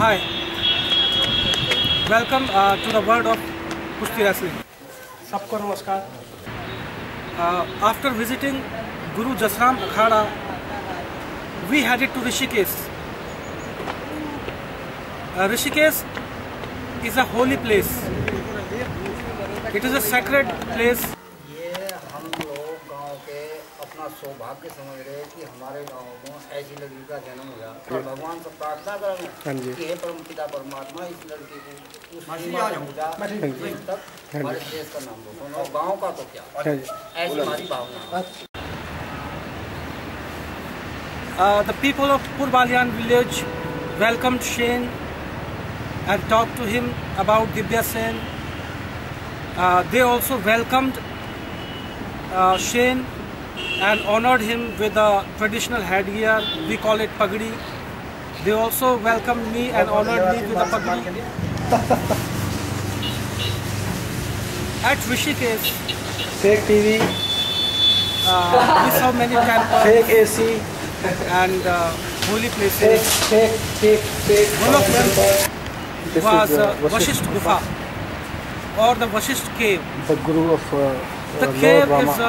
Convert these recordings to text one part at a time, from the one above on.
Hi, welcome to the world of Kushti Wrestling. Sabko namaskar. After visiting Guru Jasram Akhada, we headed to Rishikesh. Rishikesh is a holy place. It is a sacred place. अपना सौभाग्य समझ रहे हैं कि हमारे गांव में ऐसी लड़की का जन्म हुआ और भगवान से प्रार्थना करें कि हे परम पिता परमात्मा इस लड़की को उस तक हमारे देश का नाम रोशन और गांव का तो क्या ऐसी हमारी भावना। The people of Purbalyan village welcomed Shane and talked to him about Divya Sen. They also welcomed Shane and honored him with a traditional headgear. We call it pagdi. They also welcomed me and honored me with a pagdi. At Rishikesh, fake TV, we saw many temples, fake AC, and holy places. Fake. One of them was Vashisht Gufa or the Vashisht cave. The Guru of The Lord cave Rama is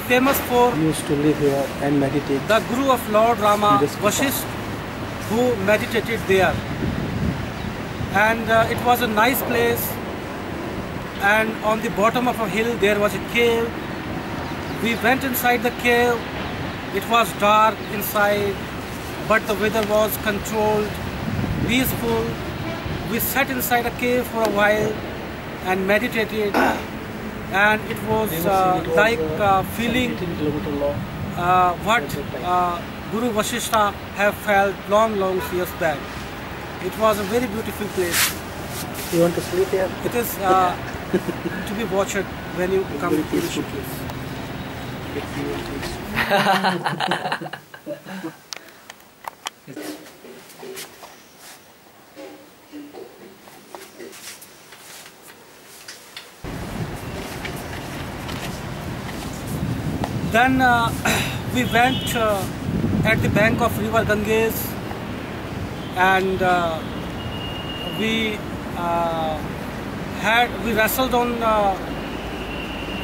famous for used to live here and meditate. the Guru of Lord Rama, Vashisht, who meditated there. And it was a nice place, and on the bottom of a hill there was a cave. We went inside the cave. It was dark inside, but the weather was controlled, peaceful. We sat inside a cave for a while and meditated. And it was like feeling what Guru Vasishta have felt long years back. It was a very beautiful place. You want to sleep here? It is to be watched when you come to Rishikesh. Then we went at the bank of river Ganges, and we wrestled on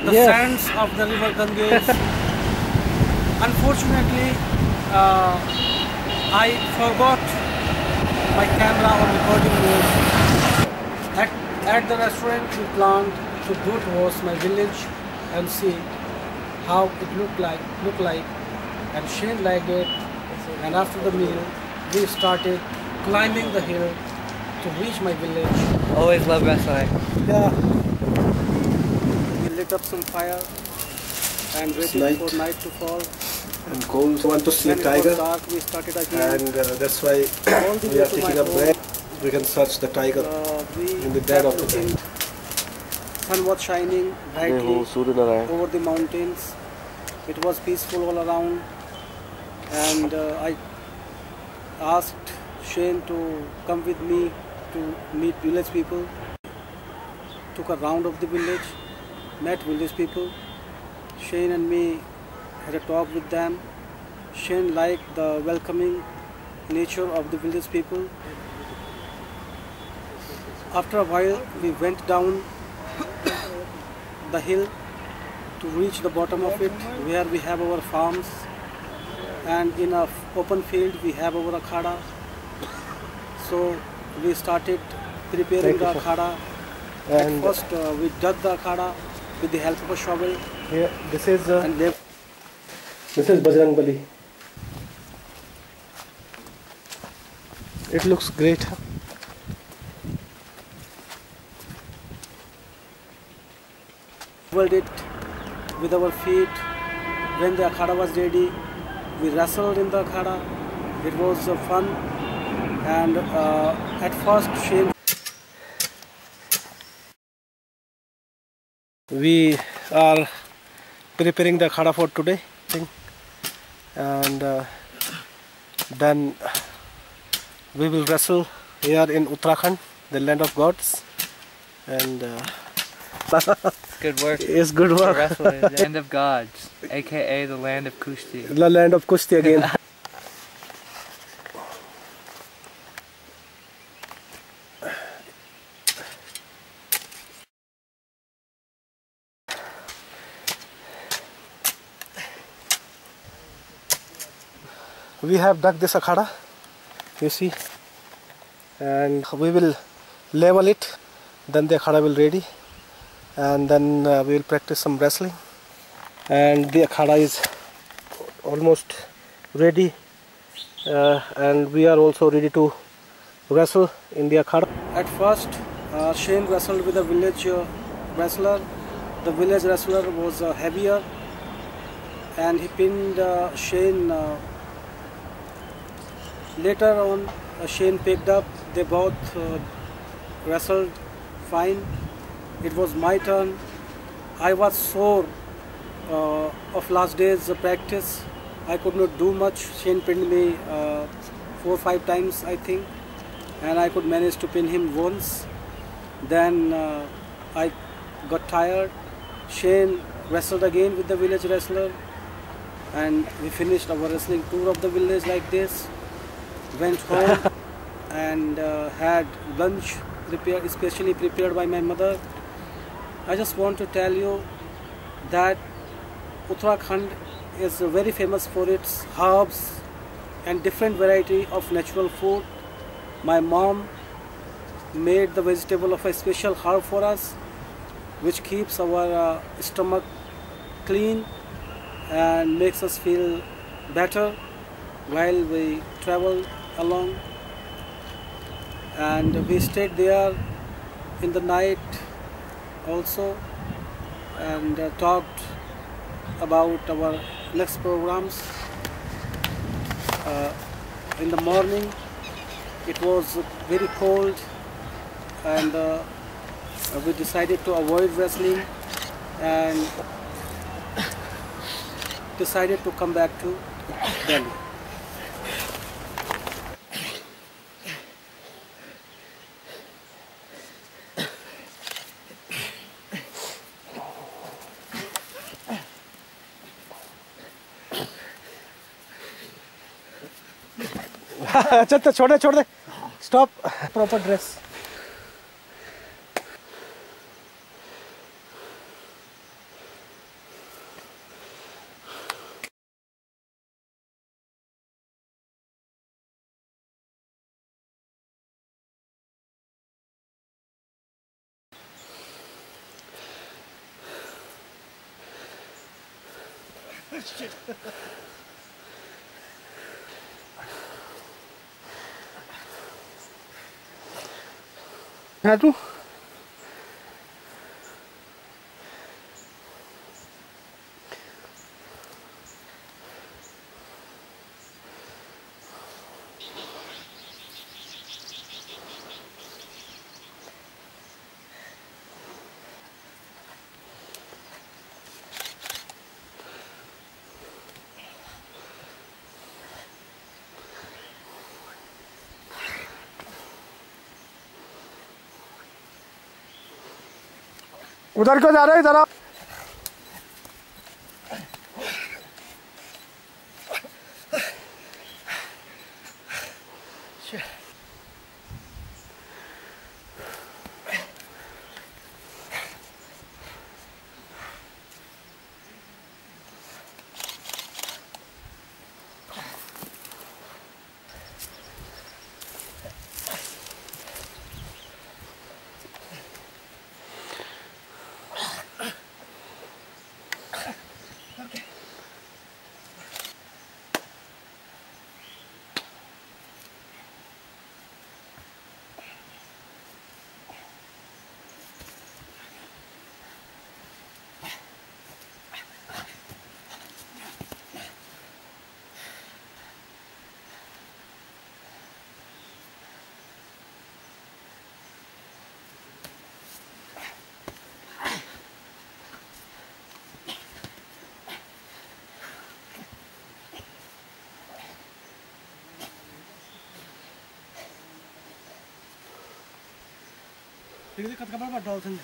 the sands of the river Ganges. Unfortunately, I forgot my camera on recording mode. At the restaurant, we planned to go towards my village and see how it looked like, and Shane liked it. And after the meal, we started climbing the hill to reach my village. Always love wrestling. Yeah. We lit up some fire and waited for night to fall. And cold. Want to see a When tiger? it was dark, we started again. And that's why All the we way are to taking my a home. break. We can search the tiger We in the dead of kept the looking. night. Sun was shining brightly over the mountains. It was peaceful all around, and I asked Shane to come with me to meet village people. Took a round of the village, met village people. Shane and me had a talk with them. Shane liked the welcoming nature of the village people. After a while, we went down the hill to reach the bottom of it, where we have our farms, and in a open field we have our akhada. So we started preparing the akhada. At first we dug the akhada with the help of a shovel. Yeah, this is And Bajrang Bali. It looks great. it with our feet. When the akhada was ready, we wrestled in the akhada. It was fun, and at first Shane. We are preparing the akhada for today, and then we will wrestle here in Uttarakhand, the land of gods, and Good work. it's good work. Wrestling, land of gods, aka the land of Kushti. The land of Kushti again. we have dug this akhada, you see, and we will level it, then the akhada will ready, and then we will practice some wrestling, and the akhada is almost ready, and we are also ready to wrestle in the akhada. At first Shane wrestled with a village wrestler. The village wrestler was heavier, and he pinned Shane. Later on Shane picked up. They both wrestled fine. It was my turn. I was sore of last day's practice. I could not do much. Shane pinned me 4 or 5 times, I think, and I could manage to pin him once. Then I got tired. Shane wrestled again with the village wrestler, and we finished our wrestling tour of the village like this. Went home and had lunch especially prepared by my mother. I just want to tell you that Uttarakhand is very famous for its herbs and different variety of natural food. My mom made the vegetable of a special herb for us, which keeps our stomach clean and makes us feel better while we travel along. And we stayed there in the night also, and talked about our next programs. In the morning it was very cold, and we decided to avoid wrestling and decided to come back to Delhi. चल तो छोड़ they stop proper dress हाँ तू उधर क्यों जा रहे इधर आप कत कपड़ा dolphin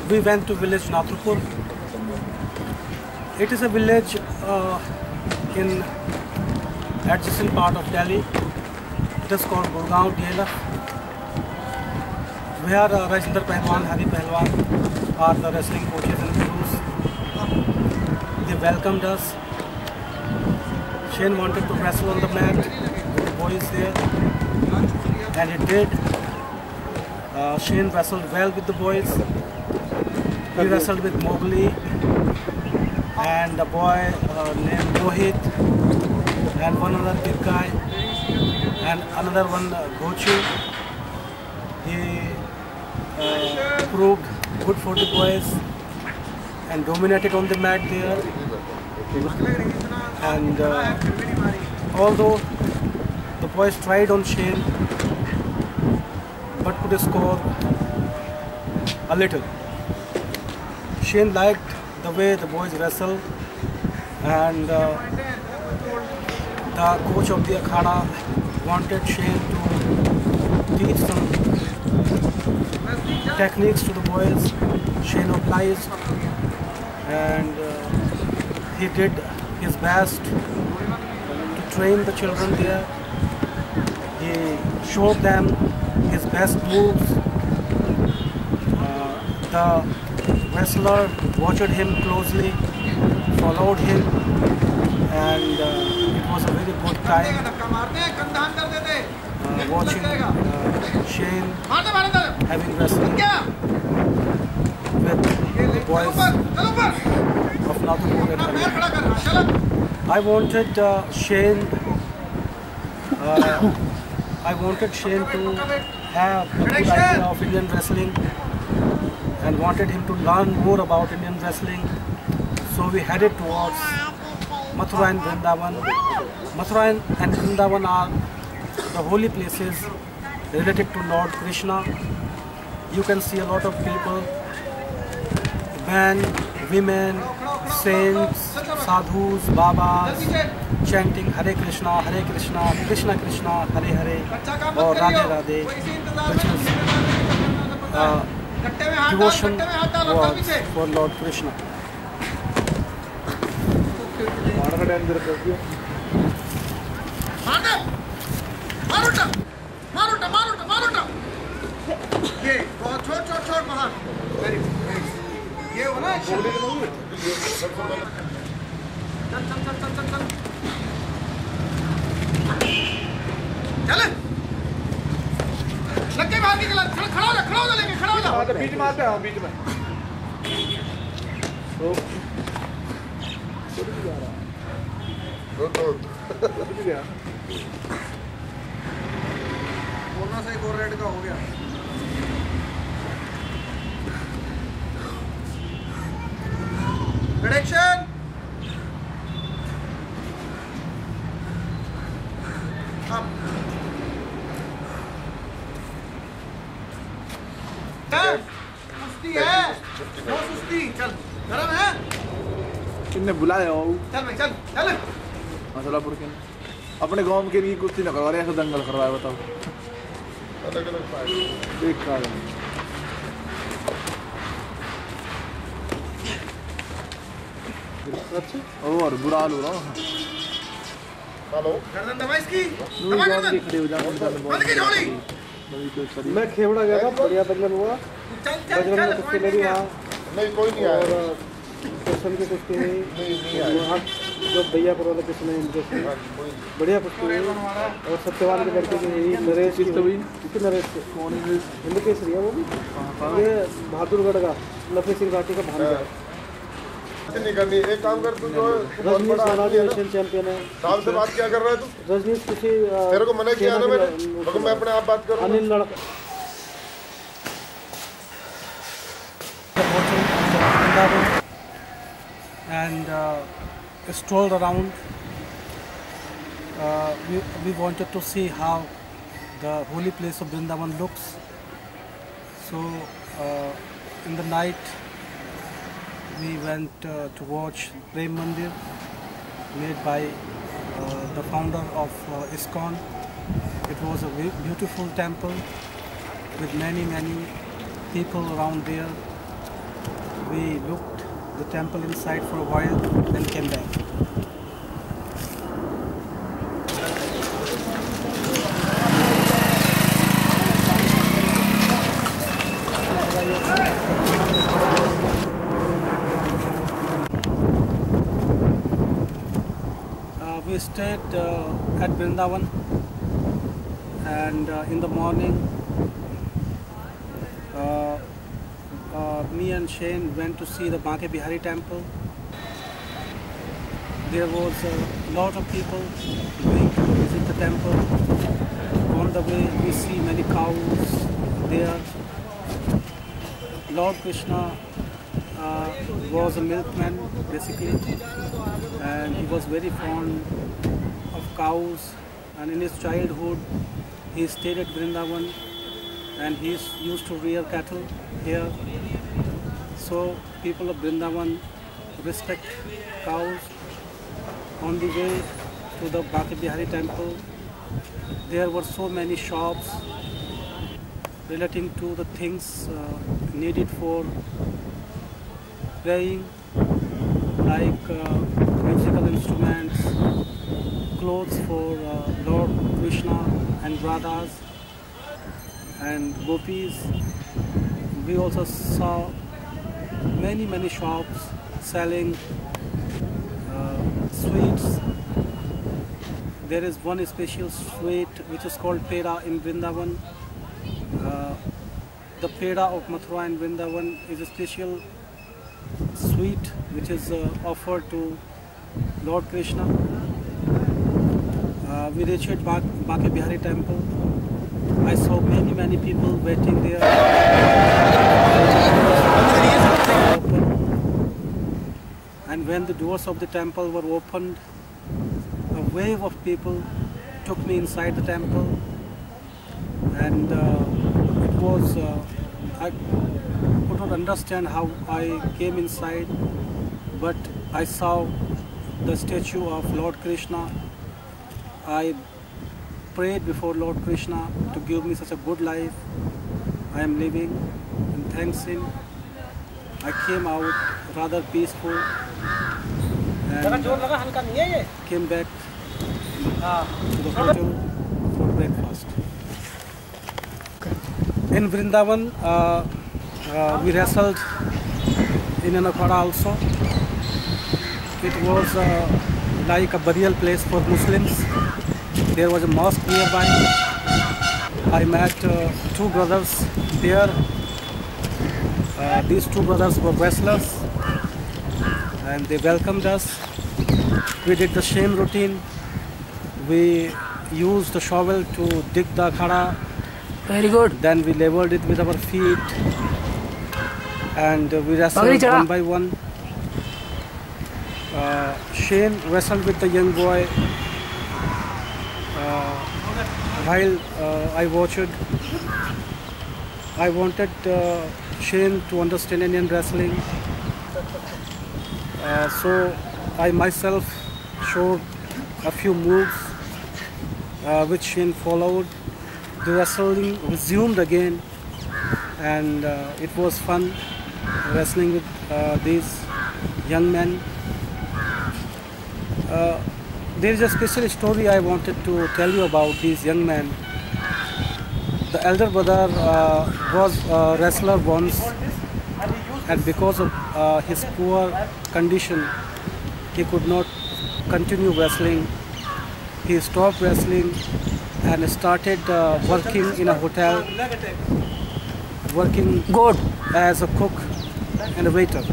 we went to village Nathurpur. It is a village in adjacent part of Delhi. It is called Gurgaon DLF, where Rajinder Pehlwan, Hari Pehlwan are the wrestling coaches and gurus. They welcomed us. Shane wanted to wrestle on the mat with the boys there, and he did. Shane wrestled well with the boys. He wrestled with Mowgli and a boy named Rohit and one other big guy and another one Gochu. He proved good for the boys and dominated on the mat there. And although the boys tried on Shane, but could score a little. Shane liked the way the boys wrestle, and the coach of the Akhada wanted Shane to teach some techniques to the boys. Shane obliged, and he did his best to train the children there. He showed them his best moves. The wrestler watched him closely, followed him, and it was a very good time watching Shane having wrestling with the boys of Nathurpur. I wanted Shane to have a good idea of Indian wrestling and wanted him to learn more about Indian wrestling. So we headed towards Mathura and Vrindavan. Mathura and Vrindavan are the holy places related to Lord Krishna. You can see a lot of people, men, women, saints, sadhus, babas, chanting Hare Krishna, Krishna Krishna, Hare Hare, or Radhe Radhe, which is devotion words for Lord Krishna. बीच में आते हैं बीच में बोलना सही गोर red का हो गया प्रेडिक्शन सुस्ती है नो सुस्ती चल गरम है किन्ने बुलाया हो चल भाई चल चल मसलापुर के अपने गांव के लिए कुश्ती न करवा रहे ऐसा दंगल करवाया बताओ अलग अलग देख का अच्छा और बुरा हाल हो रहा हेलो गर्दन दबा इसकी दबा गर्दन खड़े हो जा बंद की झोली मैं खेवड़ा गया था, बढ़िया दंगल हुआ। बजरंग में कुश्ती लड़ी वहाँ नहीं कोई नहीं आया और दर्शन की कुश्ती हुई वहाँ जो भैयापुर वाले कृष्ण बढ़िया कुश्ती हुई और सत्यवान के लड़के की हुई नरेश की हुई नरेश हिंद केसरी है वो भी ये बहादुरगढ़ का लफे सिंह घाटी का भान नहीं करनी एक काम कर तू जो रजनीश एशियन चैंपियन है साहब से बात क्या कर रहा है तू रजनीश किसी तेरे को मना किया ना मैंने तो मैं अपने आप बात करूँ अनिल लड़का and strolled around. We wanted to see how the holy place of Vrindavan looks. So in the night we went to watch Prem Mandir made by the founder of ISKCON. It was a beautiful temple with many people around there. We looked the temple inside for a while and came back. We stayed at Vrindavan, and in the morning me and Shane went to see the Banke Bihari temple. There was a lot of people going to visit the temple. On the way we see many cows there. Lord Krishna was a milkman basically, and he was very fond of cows, and in his childhood he stayed at Vrindavan and he used to rear cattle here. So people of Vrindavan respect cows. On the way to the Banke Bihari temple, there were so many shops relating to the things needed for praying, like musical instruments, clothes for Lord Krishna and Radhas and gopis. We also saw many shops selling sweets. There is one special sweet which is called peda in Vrindavan. The peda of Mathura and Vrindavan is a special sweet which is offered to Lord Krishna. We reached Banke Bihari temple. I saw many people waiting there. And when the doors of the temple were opened, a wave of people took me inside the temple, and it was I could not understand how I came inside, but I saw the statue of Lord Krishna. I prayed before Lord Krishna to give me such a good life I am living, and thanks him I came out rather peaceful and came back to the hotel for breakfast. In Vrindavan we wrestled in an akhada also. It was like a burial place for Muslims. There was a mosque nearby. I met two brothers there. These two brothers were wrestlers and they welcomed us. We did the same routine. We used the shovel to dig the akhada. Very good. Then we leveled it with our feet and we wrestled one by one. Shane wrestled with the young boy while I watched. I wanted Shane to understand Indian wrestling, so I myself showed a few moves which Shane followed. The wrestling resumed again, and it was fun wrestling with these young men. There is a special story I wanted to tell you about these young men. The elder brother was a wrestler once, and because of his poor condition, he could not continue wrestling. He stopped wrestling and started working in a hotel, working as a cook and a waiter.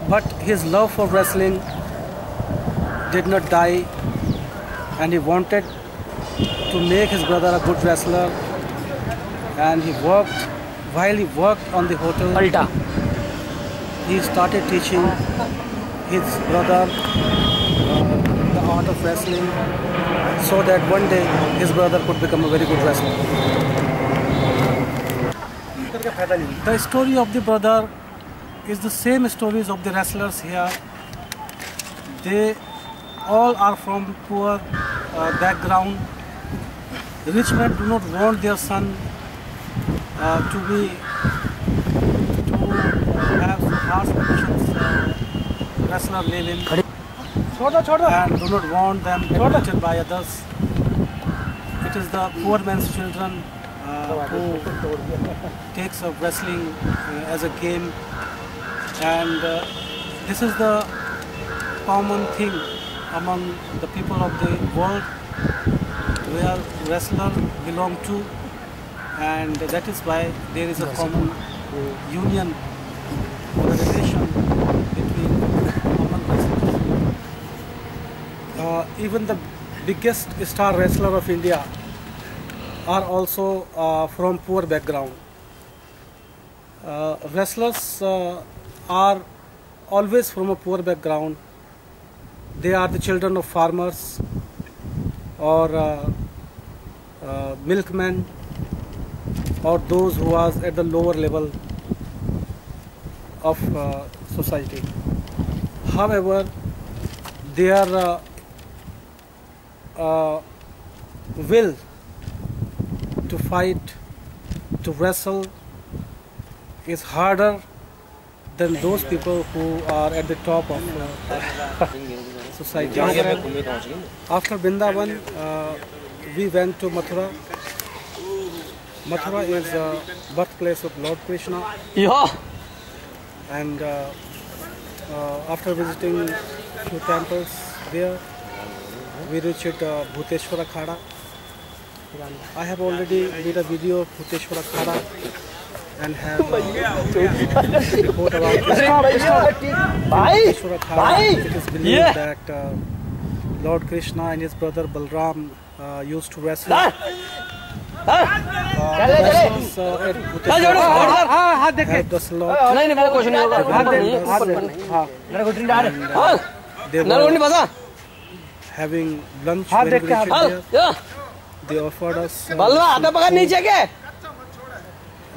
But his love for wrestling did not die, and he wanted to make his brother a good wrestler, and he worked. While he worked on the hotel, he started teaching his brother the art of wrestling, so that one day his brother could become a very good wrestler. The story of the brother is the same stories of the wrestlers here. They all are from poor background. Rich men do not want their son to have some harsh conditions wrestler live in, and do not want them exploited by others. It is the poor man's children who takes up wrestling as a game, and this is the common thing among the people of the world where wrestler belong to, and that is why there is a common union or a relation between common wrestlers. Even the biggest star wrestler of India are also from poor background. Wrestlers are always from a poor background. They are the children of farmers or milkmen, or those who are at the lower level of society. However, their will to fight, to wrestle is harder than those people who are at the top of society. After Vrindavan, we went to Mathura. Mathura is the birthplace of Lord Krishna. And after visiting few temples there, we reached Bhuteshwar Akhada. I have already made a video of Bhuteshwar Akhada and have report about this. Bhuteshwar Akhada. It is believed that Lord Krishna and his brother Balram used to wrestle. Wrestlers at Bhuteshwar had the slot. They were having lunch when we reached there. They offered us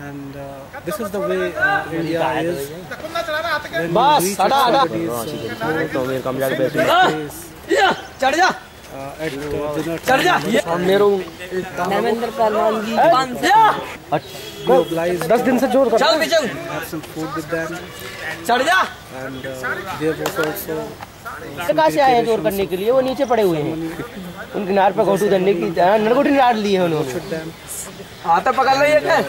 and this is the way India is. When we reach somebody's at dinner time, we obliged to have some food with them, and there was also कहाँ से आए हैं चोर करने के लिए? वो नीचे पड़े हुए हैं, उनके नार पे घोटू धरने की नरगोटी डाल ली है उन्होंने। आता पकड़ लो ये क्या?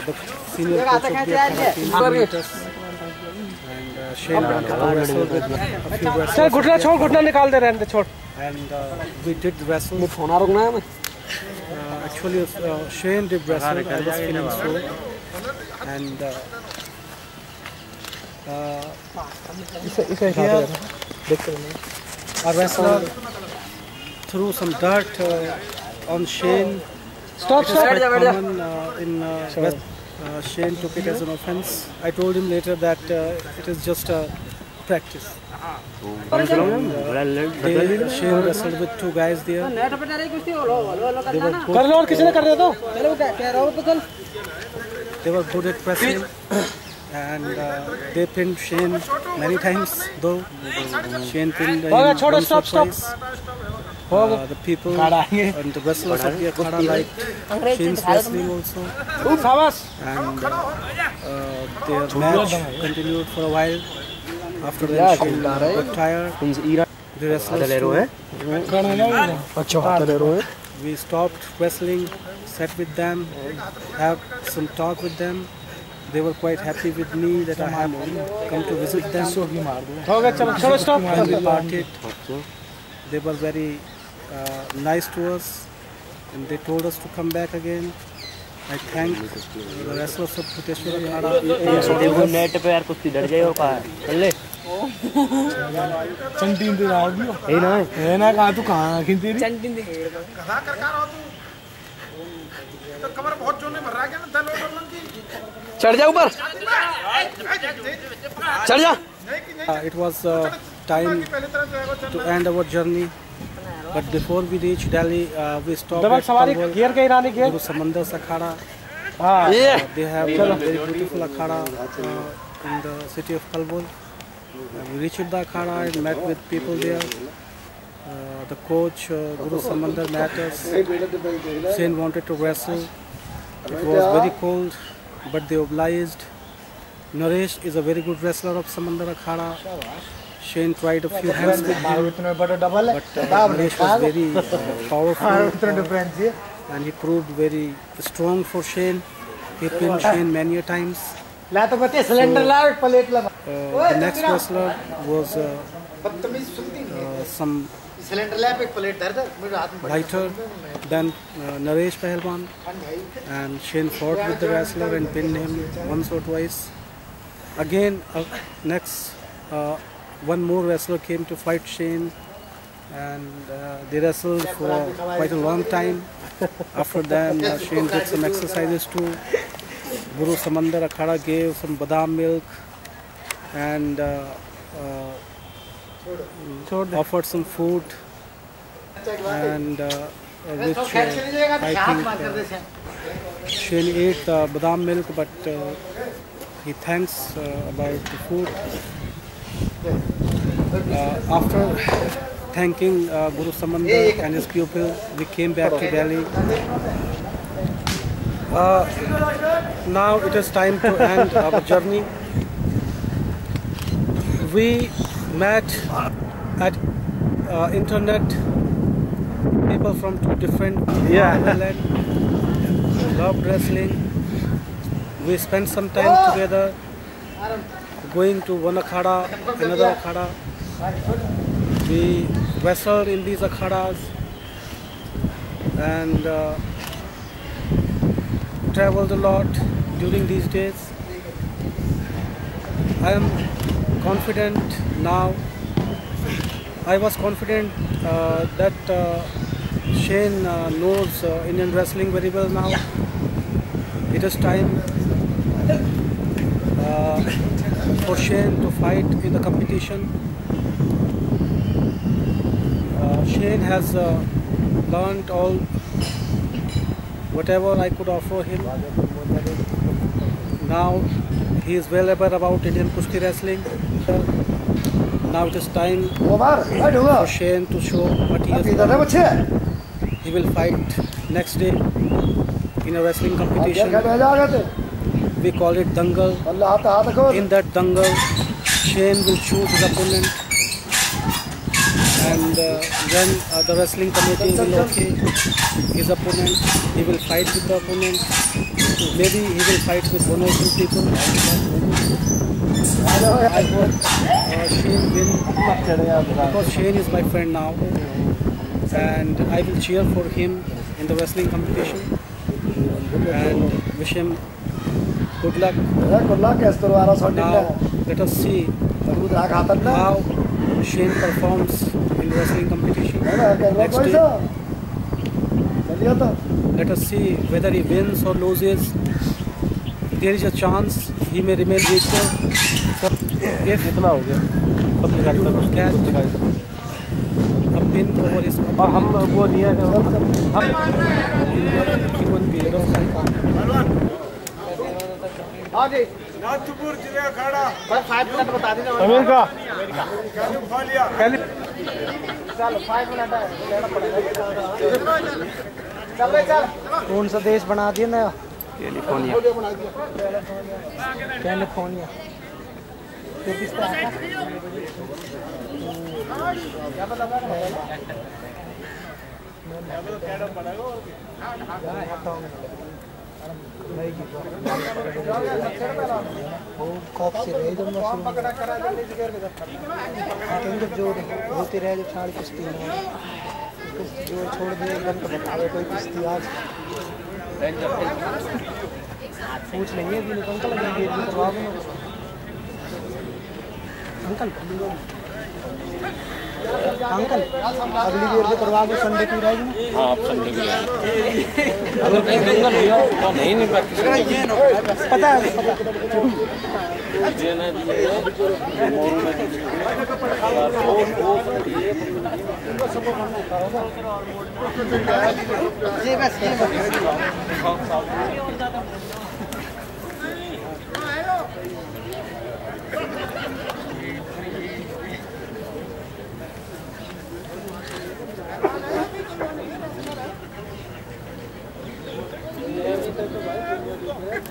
सर घुटना छोड़, घुटना निकाल दे रहे हैं, छोड़। And we did wrestle. Actually, Shane did wrestle. I was feeling sore, and here a wrestler threw some dirt on Shane. Stop! Shane took it as an offense. I told him later that it is just a practice. Shane wrestled with two guys there. They were good at wrestling, and they pinned Shane many times. Though Shane pinned him once or twice. The people and the wrestlers of the Akhada liked Shane's wrestling also, and their match continued for a while. After that, Shane got tired. The wrestlers we stopped wrestling, sat with them, have some talk with them. They were quite happy with me that I have come to visit them. When we parted, they were very nice to us, and they told us to come back again. I thank the wrestlers of Bhuteshwar Akhada. Net पे यार कुछ डर जाए और कहा चल चंटीन दे रहा हो ए ना कहां तू कहां खिंती रही चंटीन दे कथा कर रहा तू तो कमर बहुत जोर में भर रहा है क्या दल और की चढ़ जा ऊपर चढ़ जा It was time to end our journey, but before we reached Delhi, we stopped at Guru Samandar's Akhada. They have a very beautiful Akhada in the city of Kalbul. We reached the Akhada and met with people there. The coach, Guru Samandar, met us. Shane wanted to wrestle. It was very cold but they obliged. Naresh is a very good wrestler of Samandar Akhada. Shane tried a few hands with him, but Naresh was very powerful and he proved very strong for Shane. He pinned Shane many a times. The next wrestler was some lighter than Naresh Pahalwan, and Shane fought with the wrestler and pinned him once or twice. Again, one more wrestler came to fight Shane, and they wrestled for quite a long time. After that, Shane did some exercises too. Guru Samandar Akhada gave some badam milk and offered some food, and which I think Shane ate the badam milk, but he thanks about the food. After thanking Guru Samandar and his pupil, we came back to Delhi. Now it is time to end our journey. We met at internet people from two different islands, loved wrestling. We spent some time together, going to one akhada, another akhada. We wrestled in these akhadas and traveled a lot during these days. I am confident now. I was confident that Shane knows Indian wrestling very well now. It is time for Shane to fight in the competition. Shane has learned all whatever I could offer him. Now he is well aware about Indian Kushti wrestling. Now it is time for Shane to show what he has done. He will fight next day in a wrestling competition. We call it Dangal. In that Dangal, Shane will choose his opponent, and when the wrestling committee will okay his opponent, he will fight with the opponent. Maybe he will fight with one or two people. I hope Shane will, because Shane is my friend now, and I will cheer for him in the wrestling competition and wish him good luck. Now let us see how Shane performs in wrestling competition next day. Let us see whether he wins or loses. There is a chance he may remain victor. If you get a pin over his Nathpur जिले अखाड़ा 5 minute बता देना America California चल 5 minute लेना पड़ेगा चल रे चल कौन सा देश बना दिया ना कैलिफोर्निया कैलिफोर्निया क्या पता कॉप से रहे जब जो होते रहे जो छाड़ कुश्ती जो छोड़ दिए एकदम तो बतावे कोई कुश्ती आज पूछ लेंगे अंकल अंकल अगली देर से करवा दो संडे की रहेगी। हाँ आप संडे की अगर कहीं दंगल हुआ तो नहीं पता है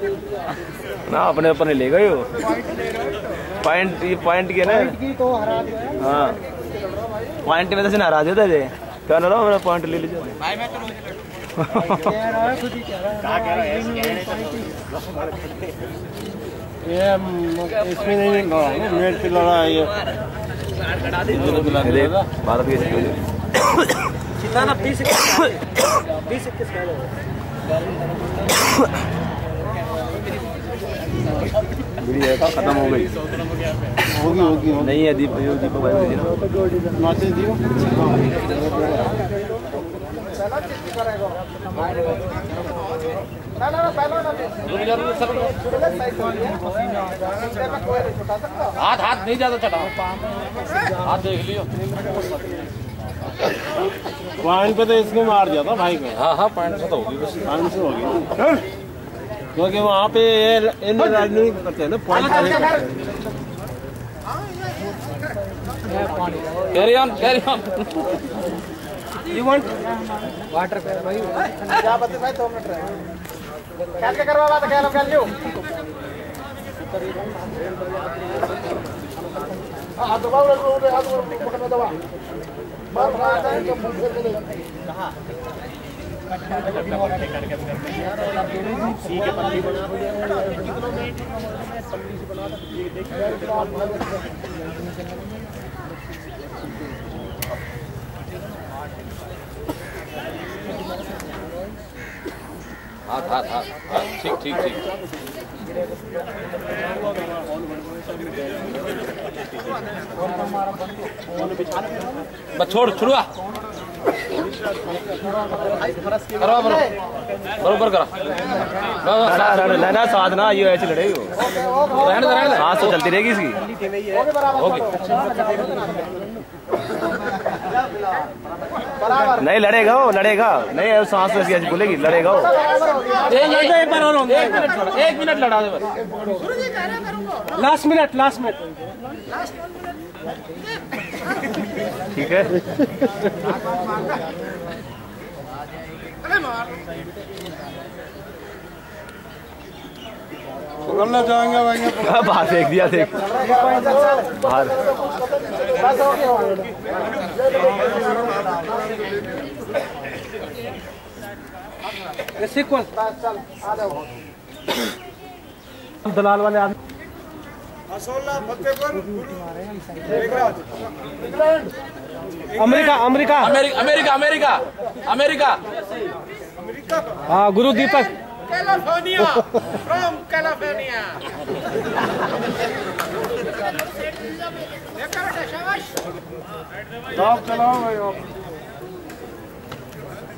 ना अपने ऊपर नहीं ले गए हो पॉइंट, ये पॉइंट के ना हाँ पॉइंट में तो से हरा देता है क्या ना मेरा पॉइंट ले लीजिए ये इसमें नहीं मेट पे लड़ा है ये भारत के चिताना 20 खत्म हो गई होगी नहीं है दीपक भाई हाथ नहीं ज्यादा चढ़ाओ हाथ देख लियो पॉइंट पे तो इसने मार दिया था भाई को हाँ पॉइंट से तो होगी बस पॉइंट से होगी क्योंकि वहाँ पे राजनीति करते हैं ना point carry on you want water पे भाई क्या बता भाई 2 मिनट रहे कैसे करवा बात क्या लोग लियो हां दबाओ हाथ पकड़ दबा बार बार आता है जब मुंह फेर दे कहां सी के पल्ली बना कितनों में पल्ली से बना ये देख हाथ ठीक बस छोड़वा बरोबर करा साथ ना ये ऐसे लड़ेगी सांस तो चलती रहेगी इसकी नहीं लड़ेगा नहीं सांस तो ऐसी खुलेगी लड़ेगा एक मिनट लड़ा दे लास्ट मिनट ठीक है पकड़ना चाहेंगे भाई बाहर फेंक दिया देख बाहर दलाल वाले आदमी अमेरिका हाँ गुरु दीपक कैलिफोर्निया फ्रॉम कैलिफोर्निया चलाओ भाई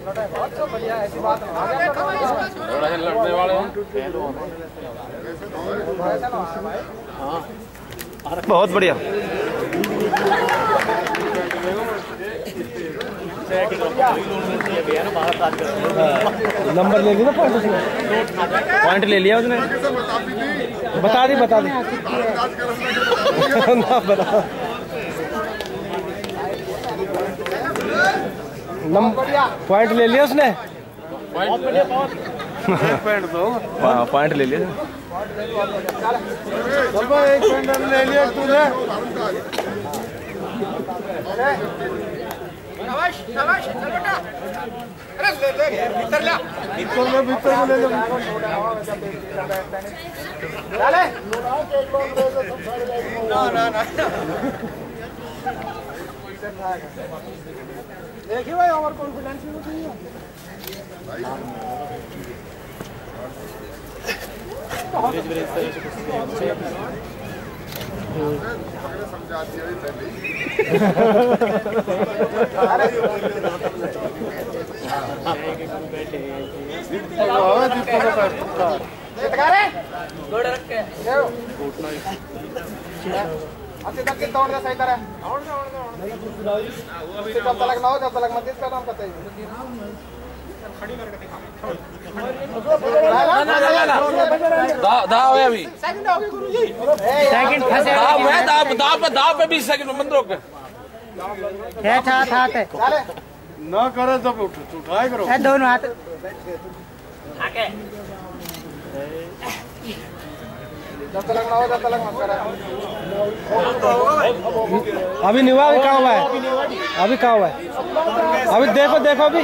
बहुत बढ़िया ऐसी बात लड़ने वाले बहुत बढ़िया नंबर ले लिया पॉइंट ले लिया उसने बता दी ना बता पॉइंट ले लिया उसने पॉइंट ले लिया एक पॉइंट ले लिया तूने शाबाश चल बेटा अरे ले भीतर ले चले ना देखिए भाई ओवर कॉन्फिडेंस में चाहिए अच्छे तक कितना होना सही तरह जब तक ना हो जब तक मत इसका नाम पता ही दाव है अभी सेकंड हो गए गुरुजी सेकंड फंसे दाव पे 20 सेकंड में मंद रोक है हाथ है चले ना करे जब उठाए करो है दोनों हाथ आके अभी नहीं हुआ, अभी कहाँ हुआ है, अभी कहाँ हुआ है, अभी देखो देखो अभी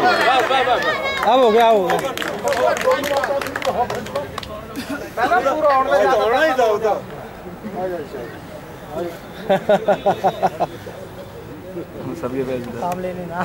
अब हो गया, अब हो गया। सबके काम लेने ना